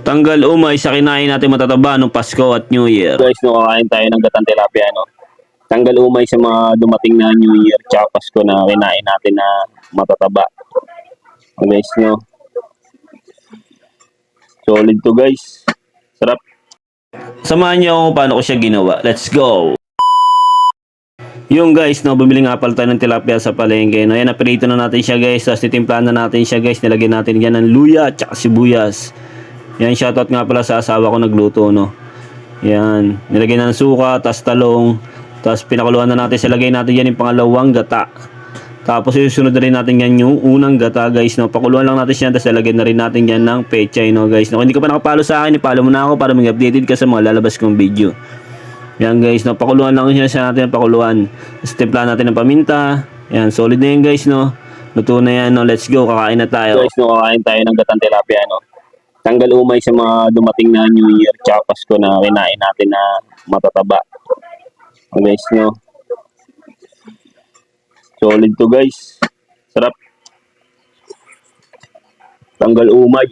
Tanggal umay sa kinain natin matataba nung Pasko at New Year. Guys, no, kakain tayo ng gatang tilapia, no? Tanggal umay sa mga dumating na New Year tsaka Pasko na kinain natin na matataba. Guys, no? Solid to, guys. Sarap. Samahan niyo ako kung paano ko siya ginawa. Let's go! Yung guys, no, bumili nga pala tayo ng tilapia sa palengke. No? Yan, napirito na natin siya guys. Tapos titimplahan na natin siya guys. Nilagyan natin yan ng luya at saka sibuyas. Yan, shoutout nga pala sa asawa ko nagluto, no. Yan, nilagyan na ng suka, tapos talong. Tapos pinakuluan na natin. Silagay natin yan yung pangalawang gata. Tapos susunod na rin natin yan yung unang gata guys, no. Pakuluan lang natin siya. Tapos ilagay na rin natin yan ng pechay, no guys. No, kung hindi ka pa nakapalo sa akin, ipalo mo na ako para maging updated ka sa mga lalabas kong video. Yan guys, no, pakuluan lang siya sa natin ng pakuluan. Tapos timplahan natin ng paminta. Yan, solid na yan guys, no. Luto na yan, no. Let's go, kakain na tayo. Guys, no, kakain tayo ng gatang tilapia, no. Tanggal umay sa mga dumating na New Year tsaka Pasko na kinain natin na matataba. Guys, no. Solid to, guys. Sarap. Tanggal umay.